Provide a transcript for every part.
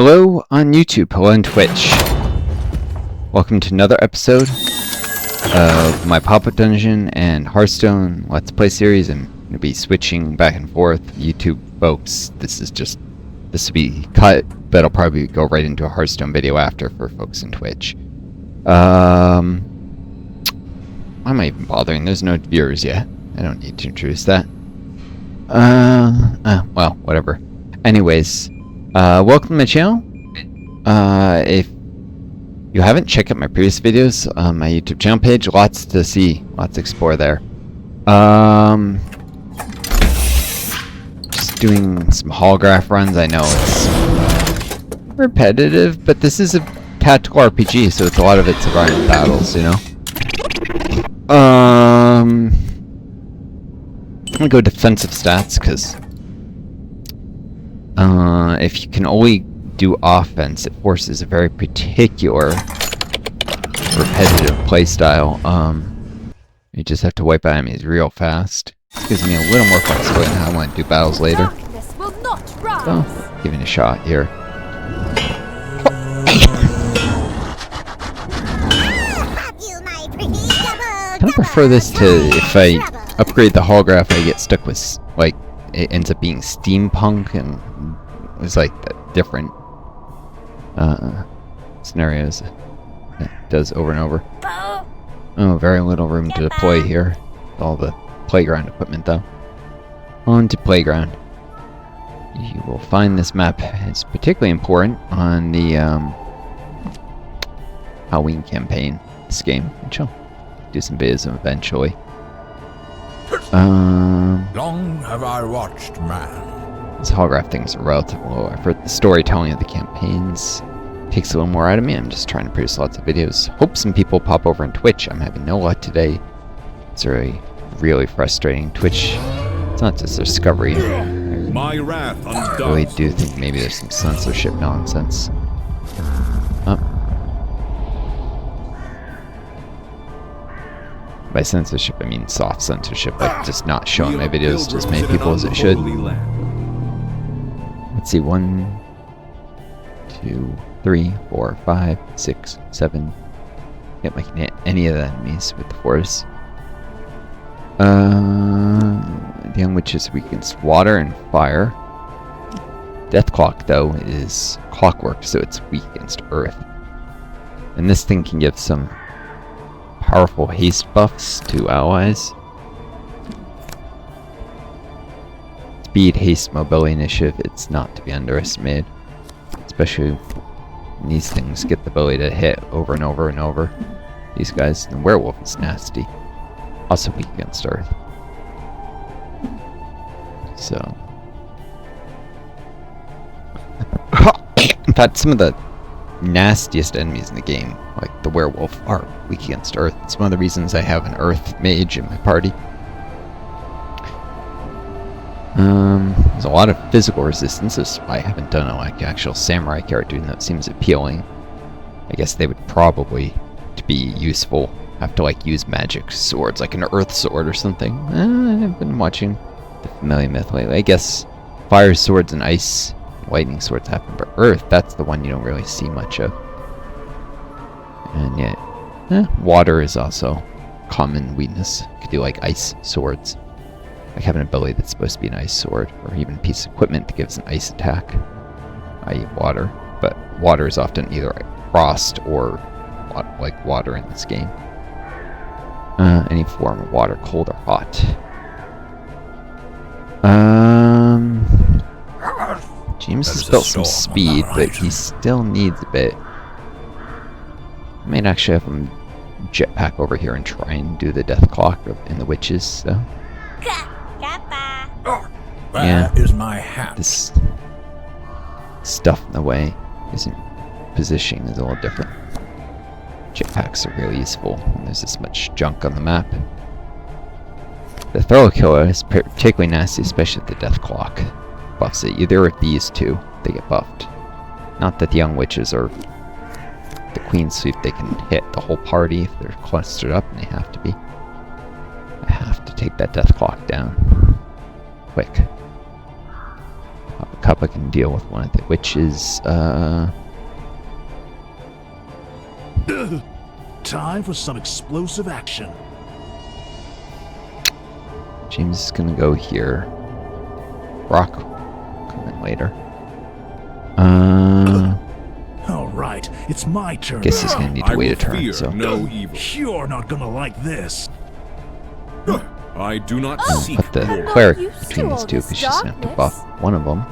Hello on YouTube, hello on Twitch. Welcome to another episode of my Popup Dungeon and Hearthstone Let's Play series. I'm going to be switching back and forth. YouTube folks, this will be cut, but I'll probably go right into a Hearthstone video after for folks in Twitch. Why am I even bothering? There's no viewers yet. I don't need to introduce that. Well, whatever. Anyways, welcome to my channel. If you haven't, check out my previous videos on my YouTube channel page. Lots to see, lots to explore there. Just doing some holograph runs. I know it's repetitive, but this is a tactical RPG, so it's a lot of it's around battles, you know. I'm gonna go defensive stats because if you can only do offense, it forces a very particular repetitive playstyle. You just have to wipe out enemies real fast. This gives me a little more flexibility in how I want to do battles later. So, giving a shot here. I kind of prefer this to if I upgrade the holograph, I get stuck with, like, it ends up being steampunk, and it's like different scenarios it does over and over. Oh, very little room to deploy here. All the playground equipment, though. On to playground. You will find this map is particularly important on the Halloween campaign. This game, which I'll do some videos of eventually. Long have I watched, man. These holograph things are relatively low effort. The storytelling of the campaigns takes a little more out of me. I'm just trying to produce lots of videos. Hope some people pop over on Twitch. I'm having no luck today. It's really frustrating. Twitch, it's not just discovery. My wrath I really do think maybe there's some censorship nonsense. By censorship, I mean soft censorship, like just not showing my videos to as many people as it should. Let's see, 1, 2, 3, 4, 5, 6, 7. Yep, I can hit any of the enemies with the force. The young witch is weak against water and fire. Death clock, though, is clockwork, so it's weak against earth. And this thing can give some powerful haste buffs to allies. Speed, haste, mobility, initiative, it's not to be underestimated. Especially when these things get the ability to hit over and over and over. These guys, the werewolf is nasty. Also weak against earth. So. In fact, some of the nastiest enemies in the game, like the werewolf, are weak against earth. It's one of the reasons I have an earth mage in my party. There's a lot of physical resistance. That's why I haven't done a actual samurai character, even though it seems appealing. I guess they would probably, to be useful, have to use magic swords, like an earth sword or something. I've been watching the familiar myth lately. I guess fire swords and ice lightning swords happen, but earth, that's the one you don't really see much of. And yet, water is also common weakness. You could do ice swords. Like have an ability that's supposed to be an ice sword, or even a piece of equipment that gives an ice attack, i.e. water. But water is often either frost or like water in this game. Any form of water, cold or hot. James has built some speed, but he still needs a bit. I might actually have him jetpack over here and try and do the death clock in the witches, so. Where is my hat? This stuff in the way positioning is a little different. Jetpacks are really useful when there's this much junk on the map. The throw killer is particularly nasty, especially at the death clock. Buffs it. Either with these two, they get buffed. Not that the young witches are the queen sweep, they can hit the whole party if they're clustered up, and they have to be. I have to take that death clock down. Quick. Pop a cup I can deal with one of the witches. Time for some explosive action. James is gonna go here. Rock coming later. All right, it's my turn. Guess he's gonna need to wait a turn. So no evil. You're not gonna like this. I do not I'll seek put the glory. cleric used between to these all two because this she's gonna have to darkness. buff one of them.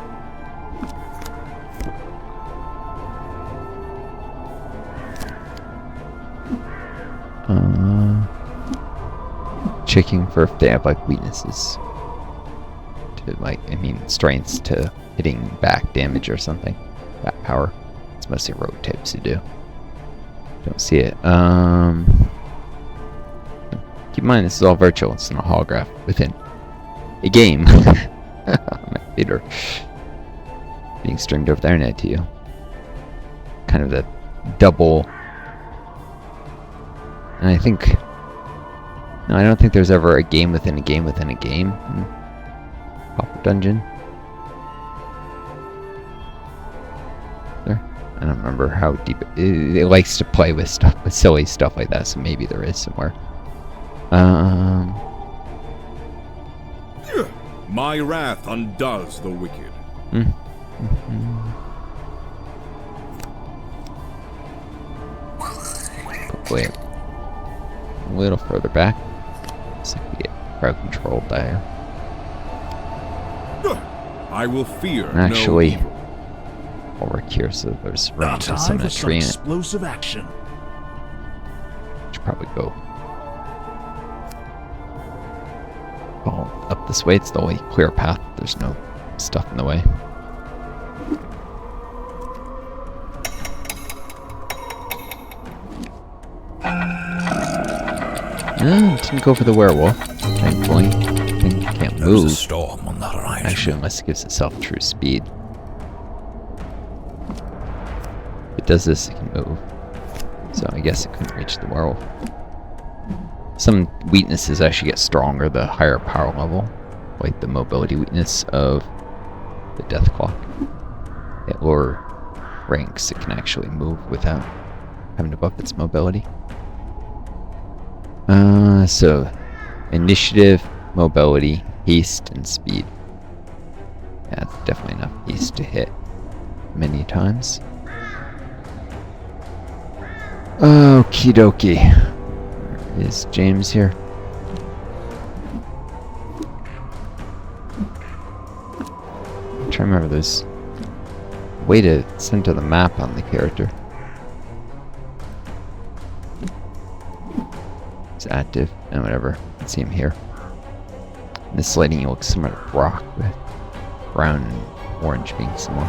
Checking for if they have like weaknesses to like, I mean, strengths to hitting back damage or something. That power. It's mostly rogue types who do. Don't see it. Keep in mind this is all virtual. It's not a holograph within a game. My theater being streamed over the internet to you. Kind of the double. And I think. No, I don't think there's ever a game within a game within a game in Popup Dungeon. There, I don't remember how deep it likes to play with stuff, with silly stuff like that. So maybe there is somewhere. My wrath undoes the wicked. Wait, a little further back. So we get crowd controlled there. I will fear And actually, no evil. I'll work here so there's room Now to time summon for a some tree in it. explosive action. Should probably go up this way. It's the only clear path. There's no stuff in the way. Didn't go for the werewolf. Thankfully, thing can't There's a move. storm on the horizon. Actually, unless it gives itself true speed. If it does this, it can move. So I guess it couldn't reach the werewolf. Some weaknesses actually get stronger the higher power level, like the mobility weakness of the death clock. At lower ranks, it can actually move without having to buff its mobility. So initiative, mobility, haste, and speed. That's definitely enough haste to hit many times. Okie dokie. Is James here? I'm trying to remember there's a way to center the map on the character. It's active and whatever. Let's see him here. This lighting looks similar to Brock with brown and orange being similar.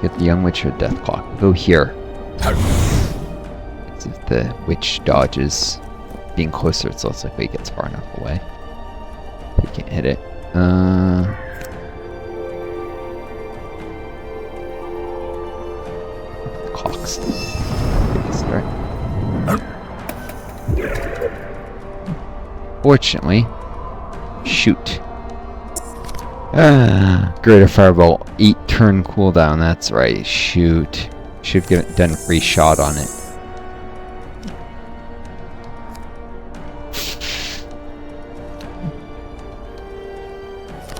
Get the young witch or death clock. Go here. As if the witch dodges being closer, it's less likely it gets far enough away. You can't hit it. The clock's there. Fortunately, shoot. Greater Fireball, 8 turn cooldown, that's right, shoot. Should have done free shot on it.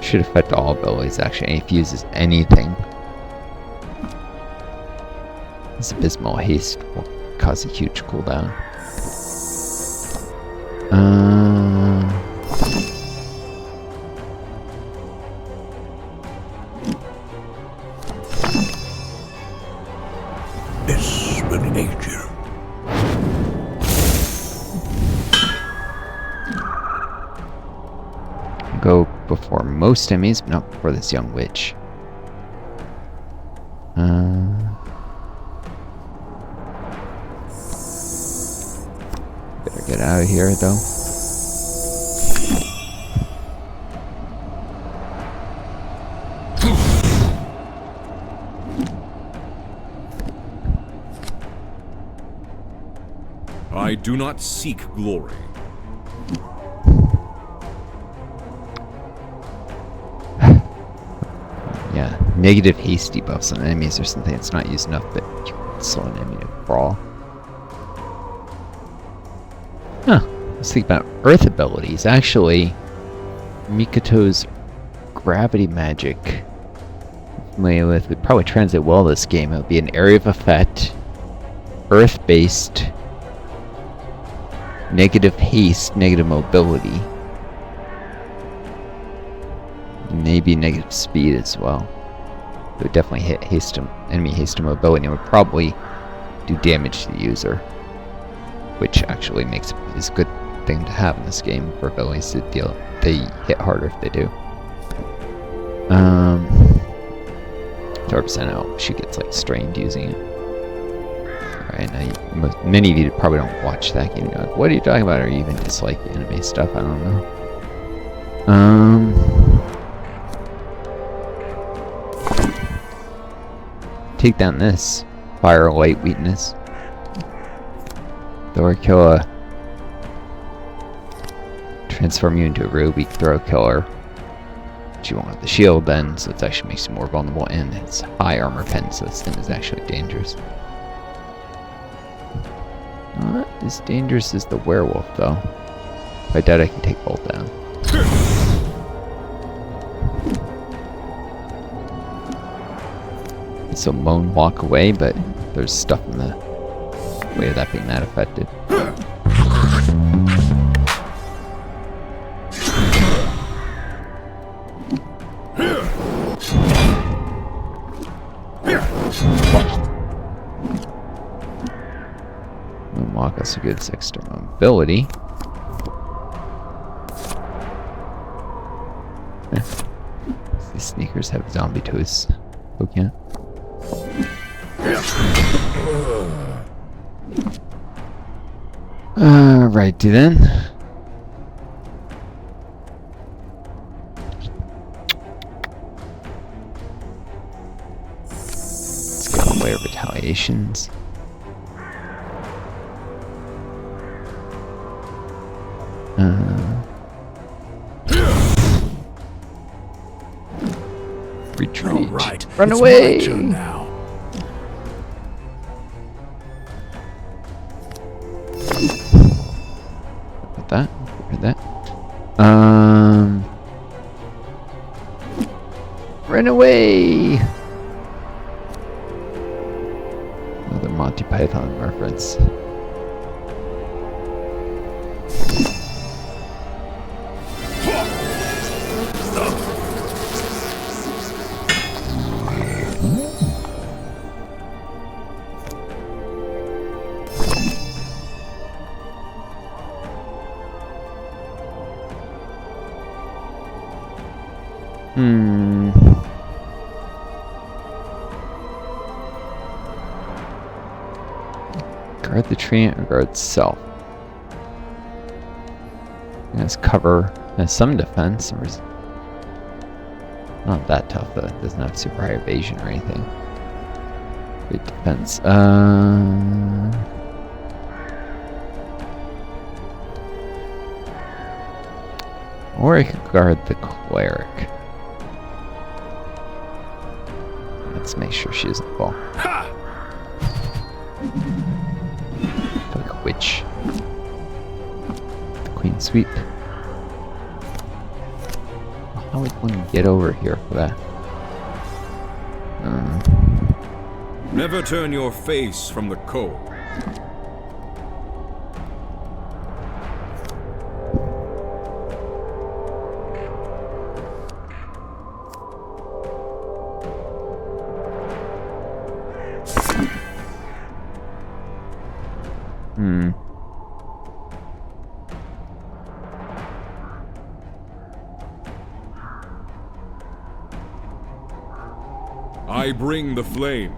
Should affect all abilities actually, and if he uses anything. This abysmal haste will cause a huge cooldown. This will aid you. Go before most enemies, but not before this young witch. Better get out of here, though. I do not seek glory. Yeah, negative haste debuffs on enemies or something. It's not used enough, but you can slow an enemy to crawl. Huh. Let's think about earth abilities. Actually, Mikoto's gravity magic, familiar with, would probably translate well this game. It would be an area of effect, earth-based, negative haste, negative mobility, maybe negative speed as well. It would definitely hit enemy haste and mobility, and would probably do damage to the user, which actually is a good thing to have in this game for abilities to deal. They hit harder if they do. 30% out. She gets like strained using it. Alright, now many of you probably don't watch that game. You're like, what are you talking about? Or you even dislike anime stuff? I don't know. Take down this fire light weakness. Throw killer. Transform you into a really weak throw killer. But you won't have the shield then, so it actually makes you more vulnerable, and it's high armor pen, so this thing is actually dangerous. Not as dangerous as the werewolf, though. If I doubt I can take both down. So moan walk away, but there's stuff in the way of that being that effective. Moonwalk also gives extra mobility. These sneakers have zombie toes. Okay. Righty then. Let's get one layer of retaliations. Retreat. All right. Run it's away! My turn now. Put that. Put that. Run away! Another Monty Python reference. Guard the tree or guard self. It has cover, has some defense. Not that tough though. It doesn't have super high evasion or anything. Great defense. Or I could guard the cleric. Let's make sure she doesn't fall. Like a witch. The queen sweep. How would one get over here for that? Never turn your face from the cold. I bring the flame.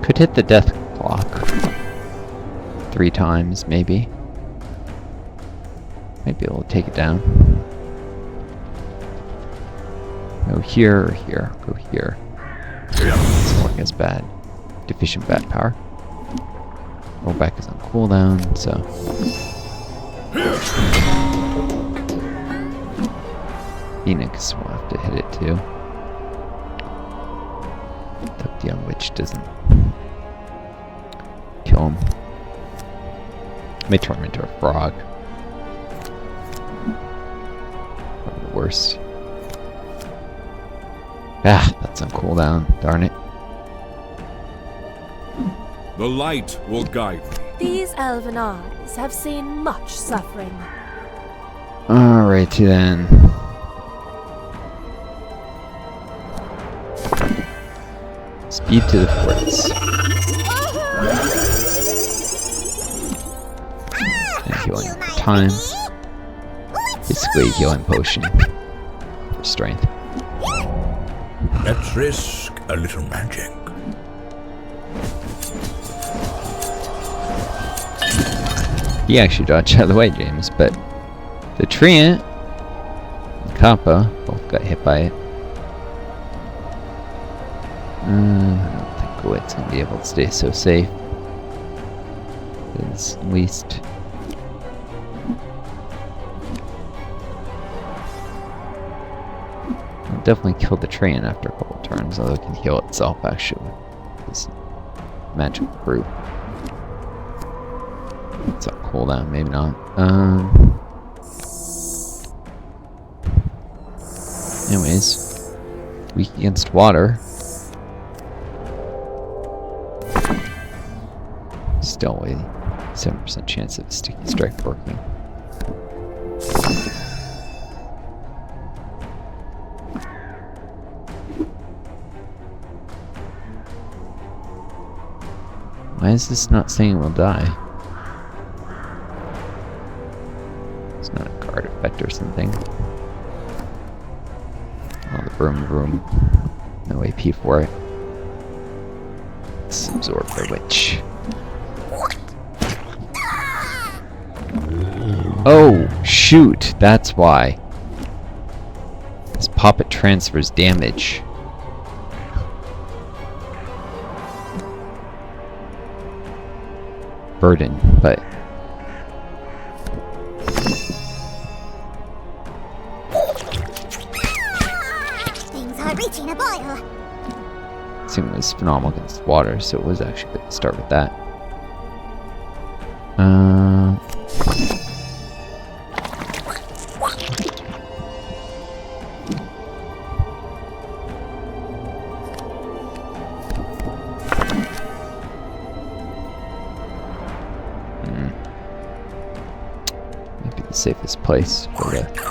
Could hit the death clock 3 times, maybe. Might be able to take it down. Go here or here. Go here. Doesn't work as bad. Deficient bat power. Rollback is on cooldown, so. Phoenix will have to hit it too. Hope the young witch doesn't kill him. May turn him into a frog. Probably the worst. Ah, that's on cooldown. Darn it. The light will guide me. These elven eyes have seen much suffering. Alrighty then. Speed to the forts. And healing for time. Basically a healing potion for strength. Let's risk a little magic. He actually dodged out of the way, James, but the Treant and Kappa both got hit by it. I don't think Gwit's gonna be able to stay so safe. Because at least it'll definitely kill the Treant after a couple turns, although it can heal itself actually with this magic fruit. It's on cooldown, maybe not. Anyways, weak against water. Still a 7% chance of sticky strike working. Why is this not saying we'll die? It's not a card effect or something. Oh, the broom. No AP for it. Let's absorb the witch. Oh, shoot! That's why. This Popup transfers damage. Burden, but things are reaching a boil. it was phenomenal against water, so it was actually good to start with that. Maybe the safest place for the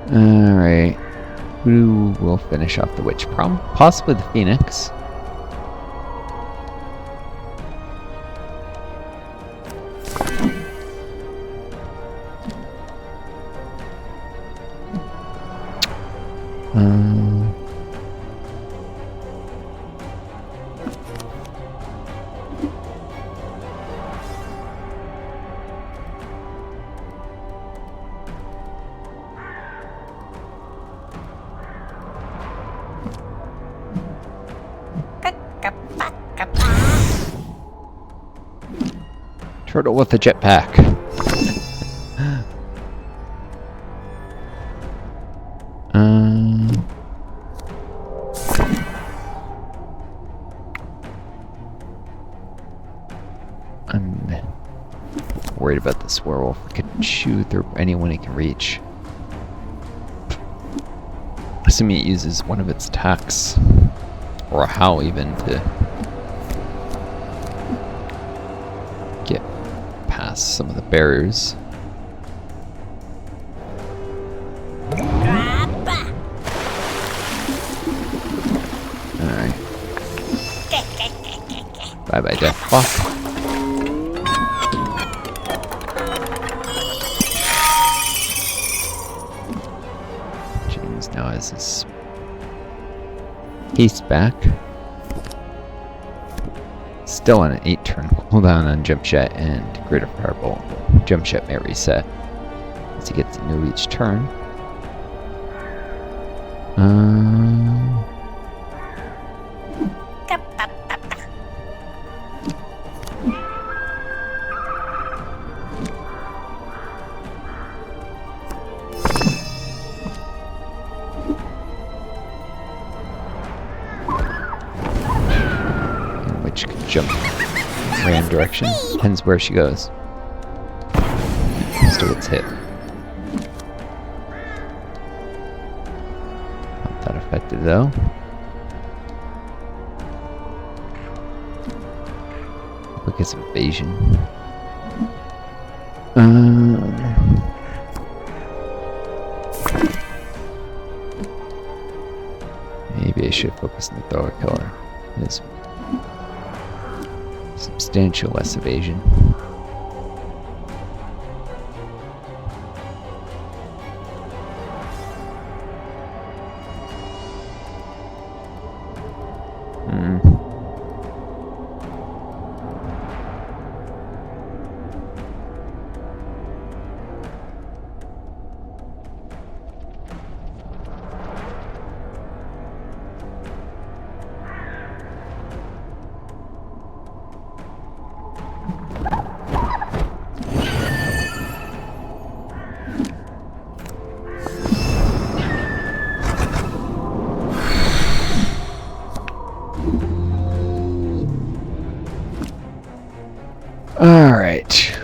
Alright. Who will finish off the witch? Possibly the Phoenix. Turtle with a jetpack. I'm worried about this werewolf. It could chew through anyone it can reach. Assuming it uses one of its attacks, or a howl even, to get past some of the barriers. Alright. Bye bye, Death Clock. James now has his haste back. Still on an 8-turn cooldown on Jump Jet and Greater Firebolt. Jump Jet may reset as he gets a new each turn. Which could jump random direction. Depends where she goes. Still gets hit. Not that effective though. Because of evasion. Maybe I should focus on the thrower killer. There's substantial less evasion. Alright.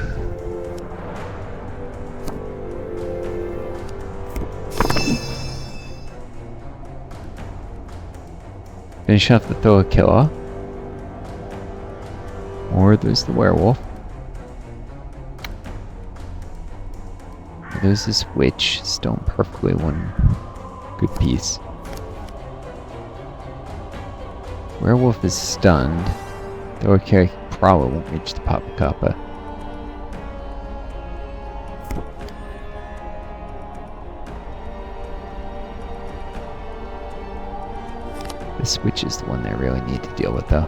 Finish off the thrower killer. Or there's the werewolf. There's this witch, still in perfectly one good piece. Werewolf is stunned. Thrower killer probably won't reach the Popup. This witch is the one they really need to deal with though.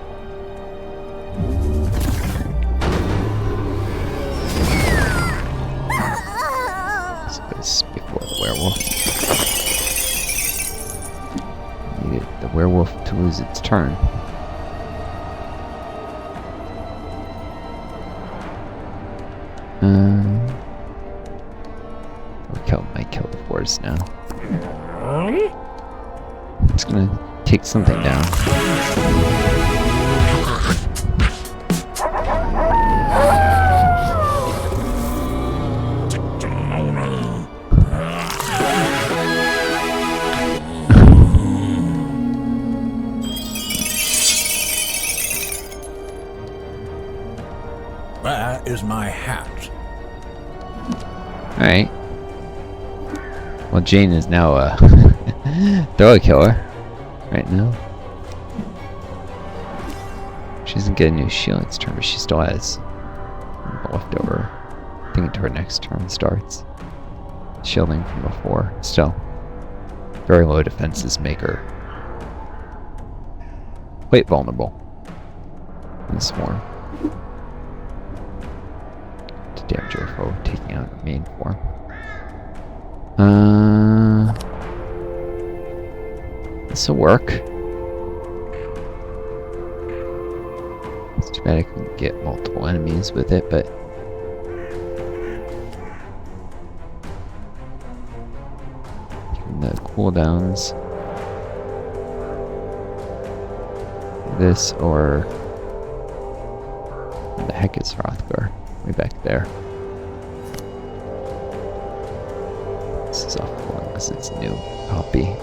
This before the werewolf. Needed the werewolf to lose its turn. Might kill the force now. It's gonna take something down. Where is my hat? Alright. Well, Jane is now a thrower killer right now. She doesn't get a new shield this turn, but she still has leftover thing until her next turn starts. Shielding from before. Still, very low defenses make her quite vulnerable in this form to damage her foe taking out her main form. This'll work. It's too bad I couldn't get multiple enemies with it, but given the cooldowns, this or where the heck is Hrothgar? Way back there. This is off the one because it's a new copy.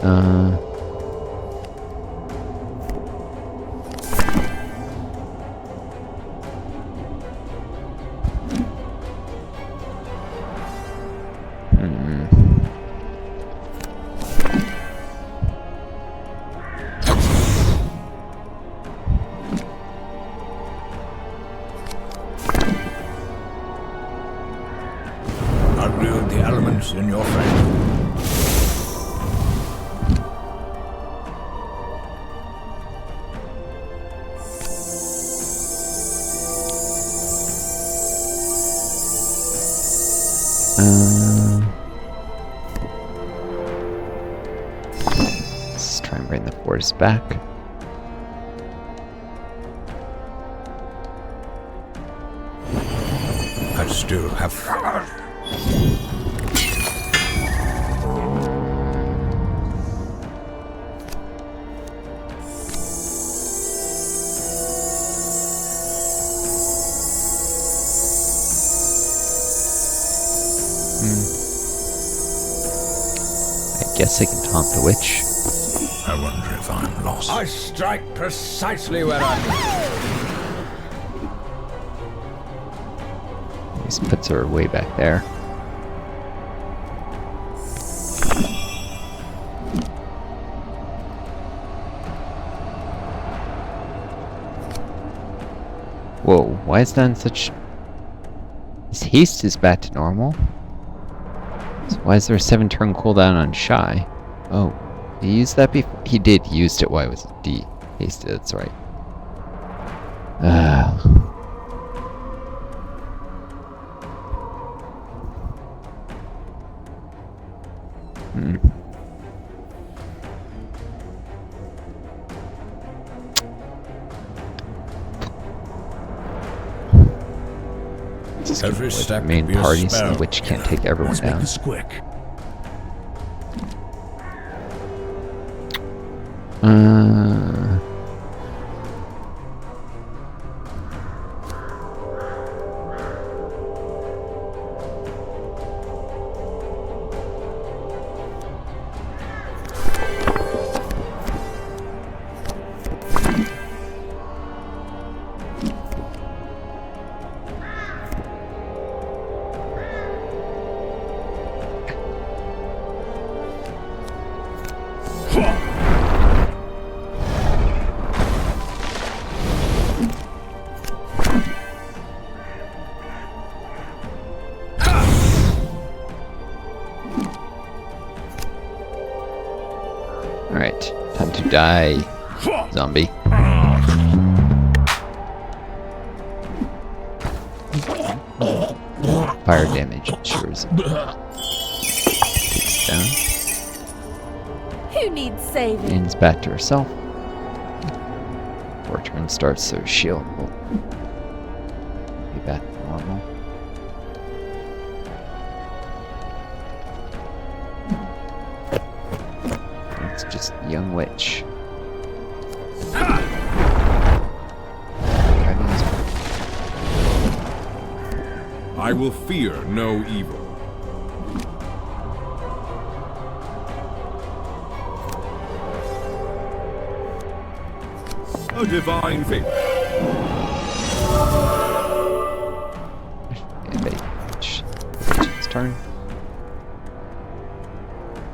I'll wield the elements in your favor. try and bring the force back. I still have. I guess I can taunt the witch. I wonder if I'm lost. I strike precisely where I. Just puts her way back there. Whoa, why is that in such... His haste is back to normal. So why is there a 7-turn cooldown on Shy? Oh, he used that before? He did, he used it while it was de-hasted, that's right. Just Every with step the main could be a party so spell. the witch can't take everyone Let's make down. this quick. Alright, time to die, zombie. Fire damage ensures it takes down. Who needs saving? Gains back to herself. 4 turns starts, so shield will be back to normal. It's just a young witch. I will fear no evil. A divine favor. It's turn.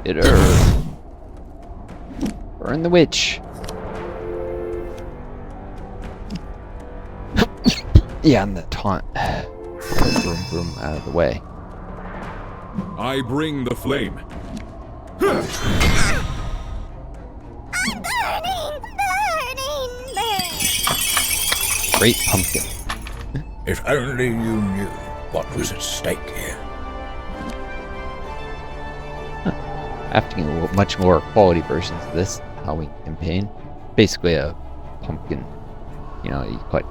Get her. Burn the witch. Yeah, and the taunt. Boom, boom, out of the way. I bring the flame. Burning, burning. Great pumpkin. If only you knew what was at stake here. After much more quality versions of this Halloween campaign. Basically a pumpkin, you know, you put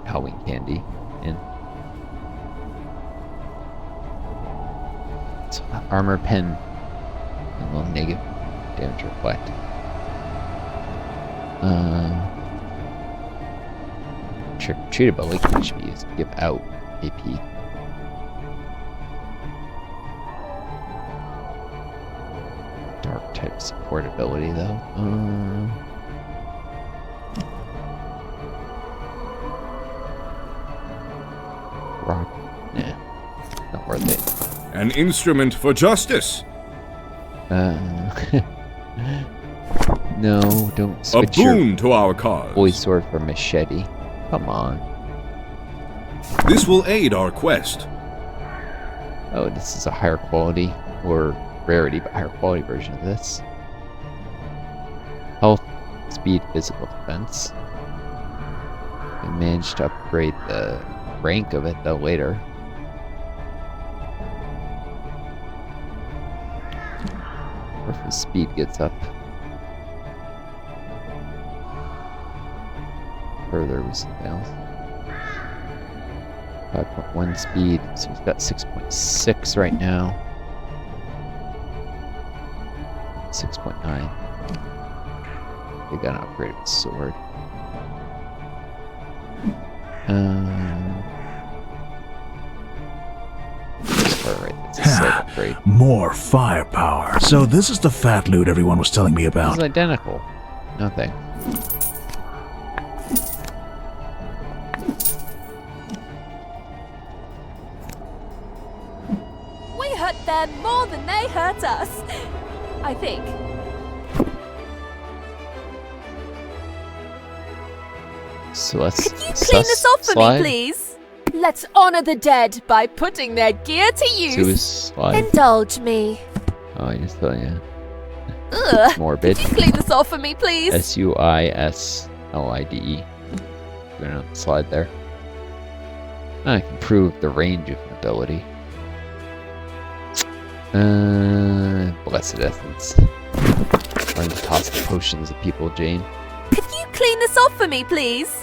Halloween candy in. It's armor pen. And will negative damage reflect. Trick or treat ability can be used to give out AP. Dark type support ability though. Rock. Nah. Not worth it. An instrument for justice. No, don't A switch your boon to our cause. boy sword for machete. Come on. This will aid our quest. Oh, this is a higher quality, or rarity, but higher quality version of this. Health, speed, physical defense. I managed to upgrade the rank of it though later. Or if his speed gets up. further with something else. 5.1 speed, so he's got 6.6 right now. 6.9. We got an upgraded sword. Alright, that's a slight upgrade. More firepower. So this is the fat loot everyone was telling me This about. is identical. Nothing. We hurt them more than they hurt us. I think. So let's Could you clean this off for me, please? Let's honor the dead by putting their gear to use. Suicide. Indulge me. Oh, I just thought, yeah. Ugh. Morbid. Could you clean this off for me, please? Suislide. Going on the slide there. I can improve the range of an ability. Blessed Essence. Learn to toss the potions at people, Jane. Could you clean this off for me, please?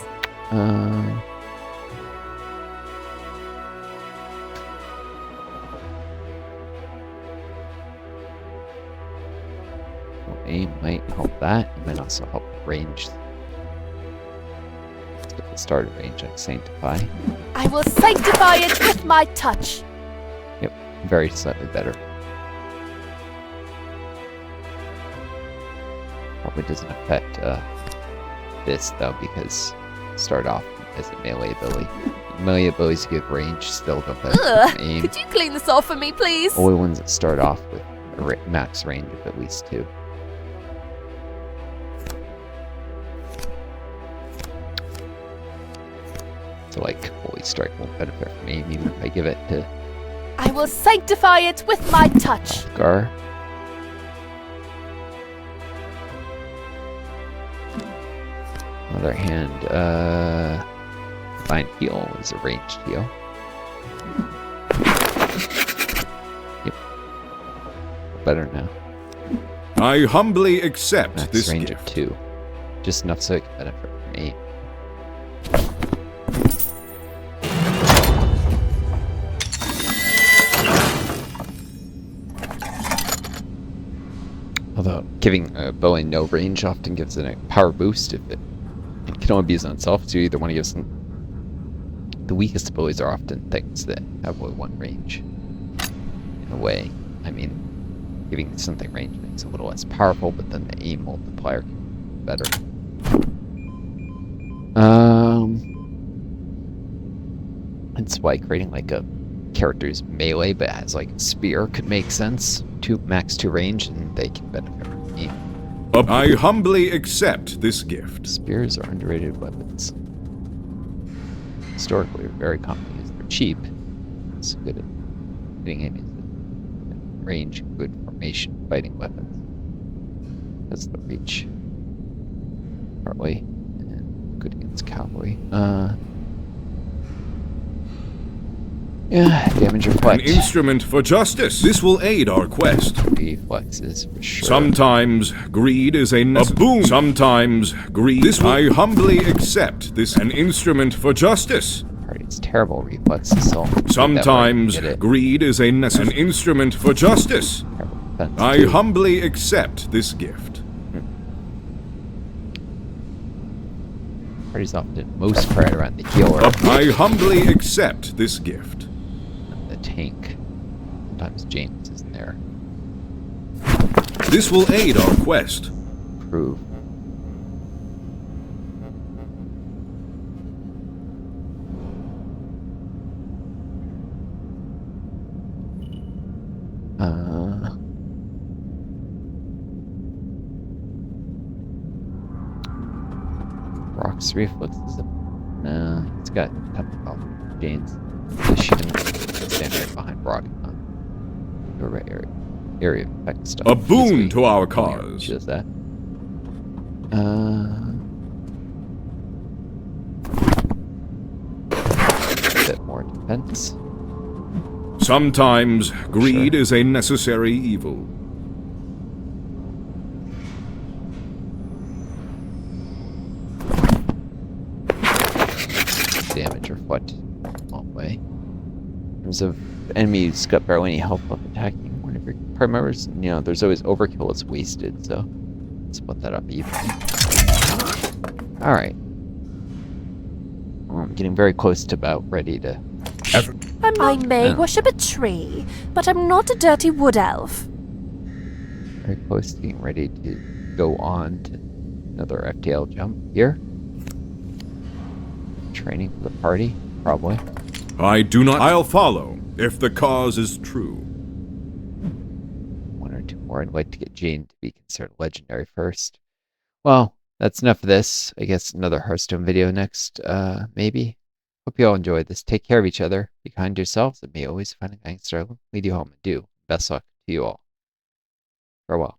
Aim might help that. It might also help range. Let's get the starter range like Sanctify. I will sanctify it with my touch. Yep, very slightly better. Probably doesn't affect this though, because start off as a melee ability. Melee abilities give range, still don't have aim. Could you clean this off for me, please? Only ones that start off with a max range of at least 2. So like, Holy Strike won't benefit from aim even if I give it to I will sanctify it with my touch. Gar. On the other hand, Divine Heal is a ranged heal. Yep. Better now. I humbly accept Max this range gift. of 2. Just enough so it can benefit from aim. Although giving a bow no range often gives it a power boost if it can only be used on itself, so you either want to give some. The weakest abilities are often things that have only one range. In a way, I mean, giving something range makes it a little less powerful, but then the aim multiplier can be better. That's why creating like a character's melee but has like a spear could make sense. Max 2 range, and they can benefit from aim. I humbly accept this gift. Spears are underrated weapons. Historically, they're very commonly used. They're cheap. It's good at hitting enemies at range, good formation, fighting weapons. That's the reach. Partly. And good against cavalry. Yeah, damage reflect. An instrument for justice. This will aid our quest. Reflexes for sure. Sometimes greed is a boon. Sometimes greed. This I humbly accept this. An instrument for justice. It's terrible reflexes, so sometimes greed is an instrument for justice. I humbly accept this gift. Party's often most pride around the healer. I humbly accept this gift. And the tank. Sometimes James isn't there. This will aid our quest. Prove. Rock's reflexes. No, it's got James. She didn't stand right behind Brock. The right area of effect stuff. A boon to our cause. She does that. A bit more defense. Sometimes greed is a necessary evil. damage reflect a long way. In terms of enemies got barely any health of attacking one of your party members, you know, there's always overkill that's wasted, so split that up evenly. Alright. Well, I'm getting very close to about ready to... I may Oh. worship a tree, but I'm not a dirty wood elf. Very close to getting ready to go on to another FTL jump here. Training for the party, probably. I do not. I'll follow, if the cause is true. One or two more. I'd like to get Jane to be considered legendary first. Well, that's enough of this. I guess another Hearthstone video next, maybe. Hope you all enjoyed this. Take care of each other. Be kind to yourselves, and may always find a gangster lead you home and do. Best luck to you all. Farewell.